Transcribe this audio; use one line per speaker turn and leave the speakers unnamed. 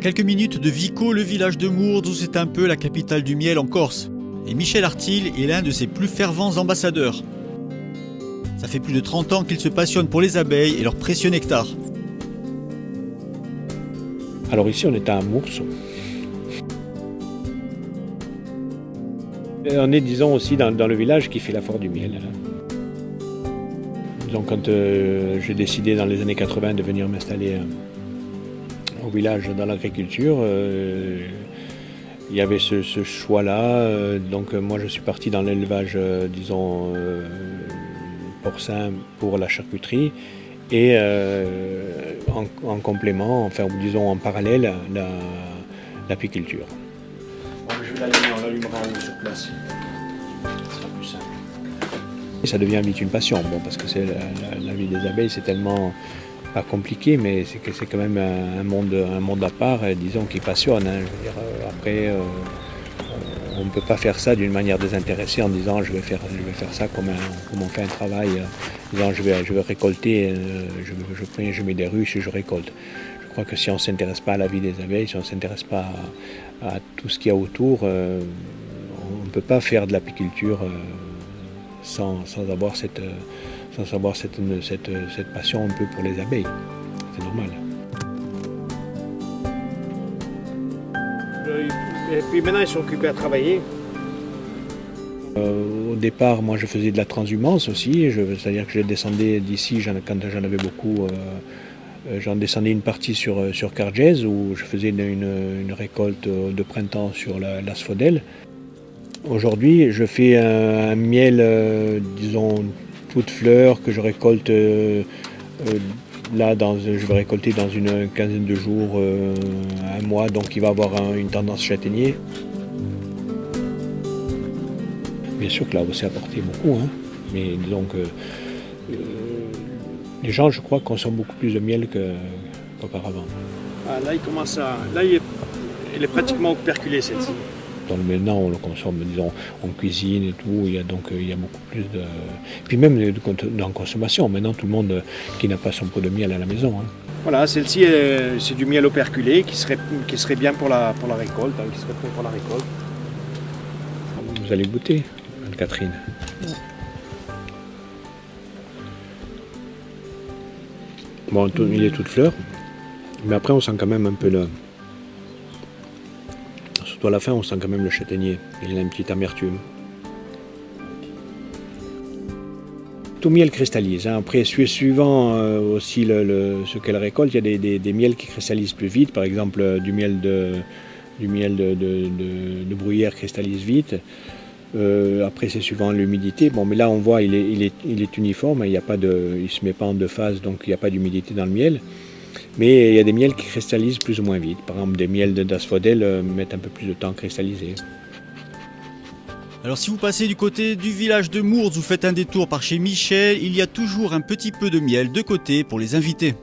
quelques minutes de Vico, le village de Mourdes, où c'est un peu la capitale du miel en Corse. Et Michel Artil est l'un de ses plus fervents ambassadeurs. Ça fait plus de 30 ans qu'il se passionne pour les abeilles et leur précieux nectar.
Alors ici on est à Mours. On est disons aussi dans le village qui fait la foire du miel. Donc quand j'ai décidé dans les années 80 de venir m'installer au village dans l'agriculture, il y avait ce choix-là. Donc moi je suis parti dans l'élevage, porcin pour la charcuterie et en complément, enfin disons en parallèle, l'apiculture. Bon, je vais l'allumer, on l'allumera sur place. Ce sera plus simple. Et ça devient vite une passion, bon, parce que c'est la vie des abeilles, c'est tellement pas compliqué, mais c'est quand même un monde à part, disons, qui passionne. Hein. Je veux dire, après, on ne peut pas faire ça d'une manière désintéressée en disant je vais faire ça comme on fait un travail, disant je vais récolter, je mets des ruches et je récolte. Je crois que si on ne s'intéresse pas à la vie des abeilles, si on ne s'intéresse pas à tout ce qu'il y a autour, on ne peut pas faire de l'apiculture sans avoir cette passion un peu pour les abeilles. C'est normal.
Et puis maintenant, ils sont occupés à travailler.
Au départ, moi, je faisais de la transhumance aussi. C'est-à-dire que je descendais d'ici, quand j'en avais beaucoup, j'en descendais une partie sur Cargèse, où je faisais une récolte de printemps sur l'asphodèle. Aujourd'hui, je fais un miel, disons, toute fleur que je récolte là, je vais récolter dans une quinzaine de jours, un mois, donc il va avoir une tendance châtaignier. Bien sûr que là, c'est apporté beaucoup, hein, mais disons que les gens, je crois, consomment beaucoup plus de miel qu'auparavant.
Ah, là, elle est pratiquement operculée, celle-ci.
Donc maintenant, on le consomme, disons, en cuisine et tout, il y a beaucoup plus de... Puis même dans la consommation, maintenant, tout le monde qui n'a pas son pot de miel à la maison. Hein.
Voilà, celle-ci, c'est du miel operculé qui serait bien pour la récolte, hein, qui serait prêt pour la récolte.
Vous allez goûter, Anne-Catherine. Bon, il est toute fleur, mais après, on sent quand même un peu le... Surtout à la fin, on sent quand même le châtaignier. Il a une petite amertume. Tout miel cristallise. Hein. Après, suivant aussi ce qu'elle récolte, il y a des miels qui cristallisent plus vite. Par exemple, du miel de bruyère cristallise vite. Après, c'est suivant l'humidité. Bon, mais là, on voit, il est uniforme. Il ne se met pas en deux phases, donc il n'y a pas d'humidité dans le miel. Mais il y a des miels qui cristallisent plus ou moins vite. Par exemple, des miels d'asphodèle mettent un peu plus de temps à cristalliser.
Alors si vous passez du côté du village de Mourdes, vous faites un détour par chez Michel, il y a toujours un petit peu de miel de côté pour les invités.